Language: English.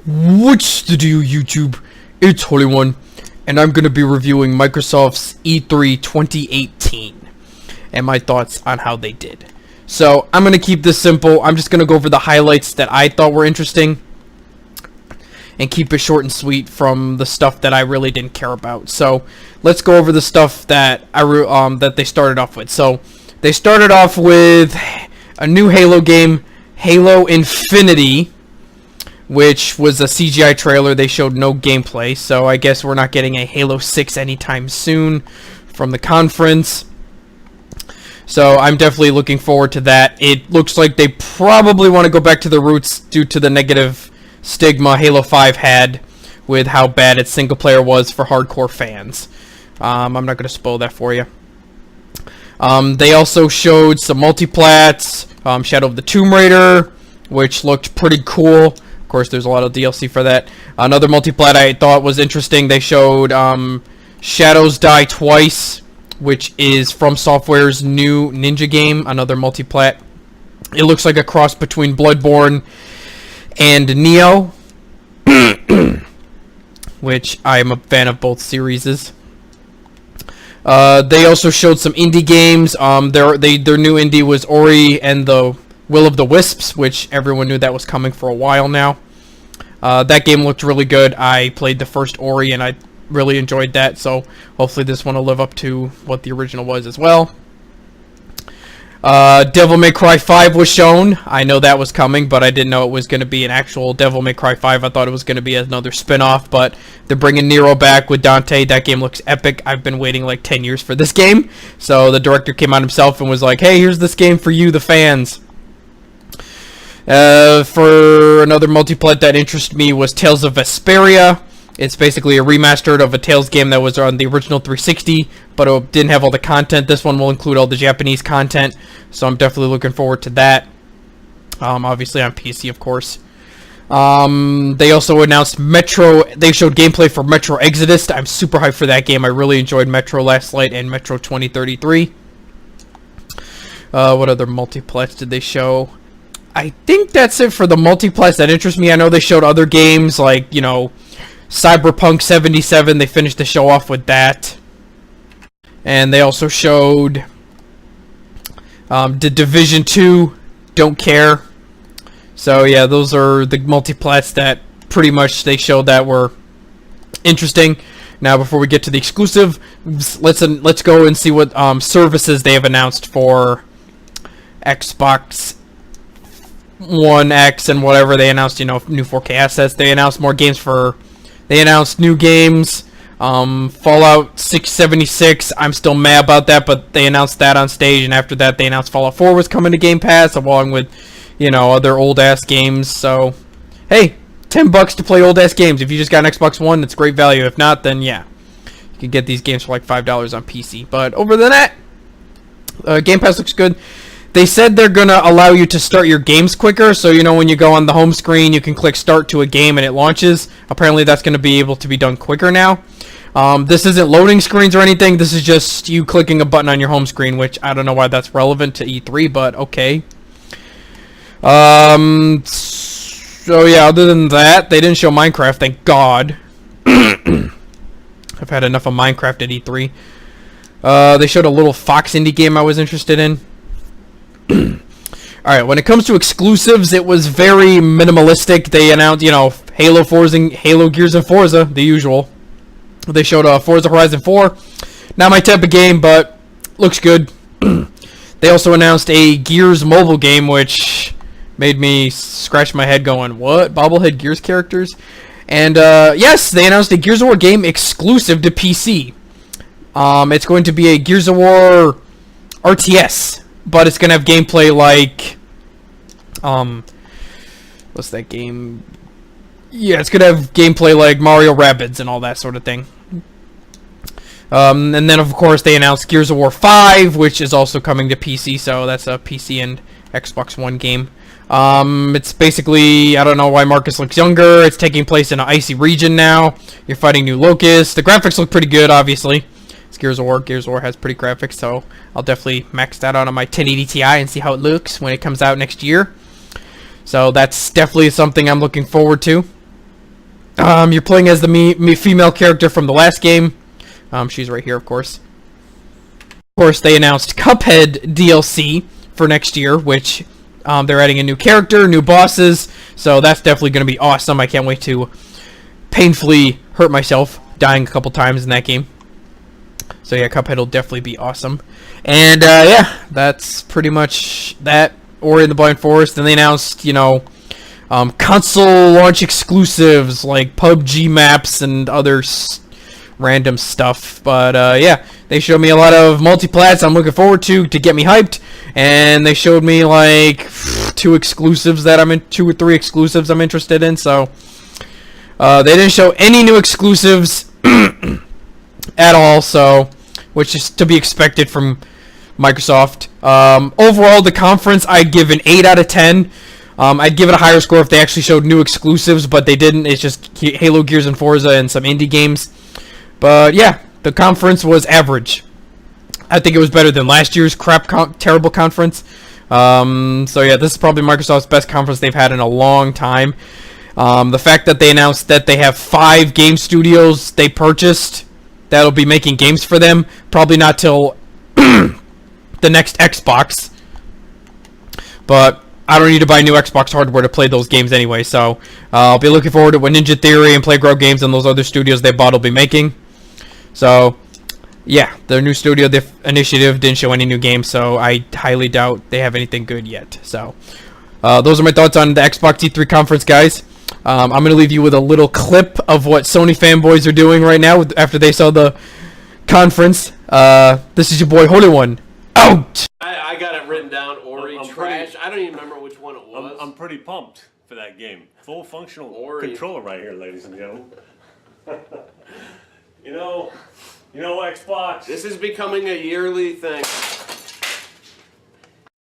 What's the deal, YouTube? It's Holy One, and I'm going to be reviewing Microsoft's E3 2018 and my thoughts on how they did. So, I'm going to keep this simple. I'm just going to go over the highlights that I thought were interesting and keep it short and sweet from the stuff that I really didn't care about. So, let's go over the stuff that that they started off with. So, they started off with a new Halo game, Halo Infinity, which was a CGI trailer. They showed no gameplay, so I guess we're not getting a Halo 6 anytime soon from the conference. So I'm definitely looking forward to that. It looks like they probably want to go back to the roots due to the negative stigma Halo 5 had with how bad its single player was for hardcore fans. I'm not going to spoil that for you. They also showed some multiplats, Shadow of the Tomb Raider, which looked pretty cool. Of course, there's a lot of DLC for that. Another multiplat I thought was interesting. They showed Shadows Die Twice, which is From Software's new Ninja game. Another multiplat. It looks like a cross between Bloodborne and Neo, which I am a fan of both series. They also showed some indie games. Their new indie was Ori and the Will of the Wisps, which everyone knew that was coming for a while now. That game looked really good. I played the first Ori and I really enjoyed that, so hopefully this one will live up to what the original was as well. Devil May Cry 5 was shown. I know that was coming, but I didn't know it was going to be an actual Devil May Cry 5. I thought it was going to be another spin-off, but they're bringing Nero back with Dante. That game looks epic. I've been waiting like 10 years for this game, so the director came out himself and was like, hey, here's this game for you, the fans. For another multiplat that interested me was Tales of Vesperia. It's basically a remastered of a Tales game that was on the original 360, but it didn't have all the content. This one will include all the Japanese content, so I'm definitely looking forward to that. Obviously on PC, of course. They also announced Metro. They showed gameplay for Metro Exodus. I'm super hyped for that game. I really enjoyed Metro Last Light and Metro 2033. What other multiplats did they show? I think that's it for the multiplats that interest me. I know they showed other games like, you know, Cyberpunk 77. They finished the show off with that. And they also showed the Division 2. Don't care. So yeah, those are the multiplats that pretty much they showed that were interesting. Now before we get to the exclusive, let's go and see what services they have announced for Xbox One X and whatever. They announced, you know, new 4K assets. They announced more games for. They announced new games. Fallout 676. I'm still mad about that, but they announced that on stage, and after that, they announced Fallout 4 was coming to Game Pass, along with, you know, other old ass games. So, hey, $10 to play old ass games. If you just got an Xbox One, it's great value. If not, then yeah, you can get these games for like $5 on PC. But over than that, Game Pass looks good. They said they're going to allow you to start your games quicker, so you know when you go on the home screen, you can click start to a game and it launches. Apparently that's going to be able to be done quicker now. This isn't loading screens or anything, this is just you clicking a button on your home screen, which I don't know why that's relevant to E3, but okay. So yeah, other than that, they didn't show Minecraft, thank God. I've had enough of Minecraft at E3. They showed a little Fox indie game I was interested in. Alright, when it comes to exclusives, it was very minimalistic. They announced, you know, Halo, Forza, Halo, Gears, and Forza, the usual. They showed Forza Horizon 4. Not my type of game, but looks good. They also announced a Gears mobile game, which made me scratch my head going, what? Bobblehead Gears characters? And, yes, they announced a Gears of War game exclusive to PC. It's going to be a Gears of War RTS. But it's going to have gameplay like, what's that game? Yeah, it's going to have gameplay like Mario Rabbids and all that sort of thing. And then, of course, they announced Gears of War 5, which is also coming to PC, so that's a PC and Xbox One game. It's basically, I don't know why Marcus looks younger. It's taking place in an icy region now. You're fighting new locusts. The graphics look pretty good, obviously. It's Gears of War. Gears of War has pretty graphics, so I'll definitely max that out on my 1080 Ti and see how it looks when it comes out next year. So that's definitely something I'm looking forward to. You're playing as the me female character from the last game. She's right here, of course. Of course, they announced Cuphead DLC for next year, which they're adding a new character, new bosses, so that's definitely going to be awesome. I can't wait to painfully hurt myself dying a couple times in that game. So yeah, Cuphead will definitely be awesome. And yeah, that's pretty much that. Ori and the Blind Forest. And they announced, you know, console launch exclusives like PUBG maps and other random stuff. But yeah, they showed me a lot of multiplats I'm looking forward to get me hyped. And they showed me like 2 exclusives that 2 or 3 exclusives I'm interested in. So they didn't show any new exclusives at all. So, which is to be expected from Microsoft. Overall, the conference I'd give an 8 out of 10. I'd give it a higher score if they actually showed new exclusives, but they didn't. It's just Halo, Gears, and Forza and some indie games. But yeah, the conference was average. I think it was better than last year's terrible conference. So yeah, this is probably Microsoft's best conference they've had in a long time. The fact that they announced that they have 5 game studios they purchased that'll be making games for them, probably not till the next Xbox. But I don't need to buy new Xbox hardware to play those games anyway, so I'll be looking forward to what Ninja Theory and Playground Games and those other studios they bought will be making. So yeah, their new studio initiative didn't show any new games, so I highly doubt they have anything good yet. So those are my thoughts on the Xbox E3 conference, guys. I'm going to leave you with a little clip of what Sony fanboys are doing right now after they saw the conference. This is your boy Holy One. Out! I got it written down, Ori trash. I don't even remember which one it was. I'm pretty pumped for that game. Full functional Ori. Controller right here, ladies and gentlemen. you know, Xbox. This is becoming a yearly thing.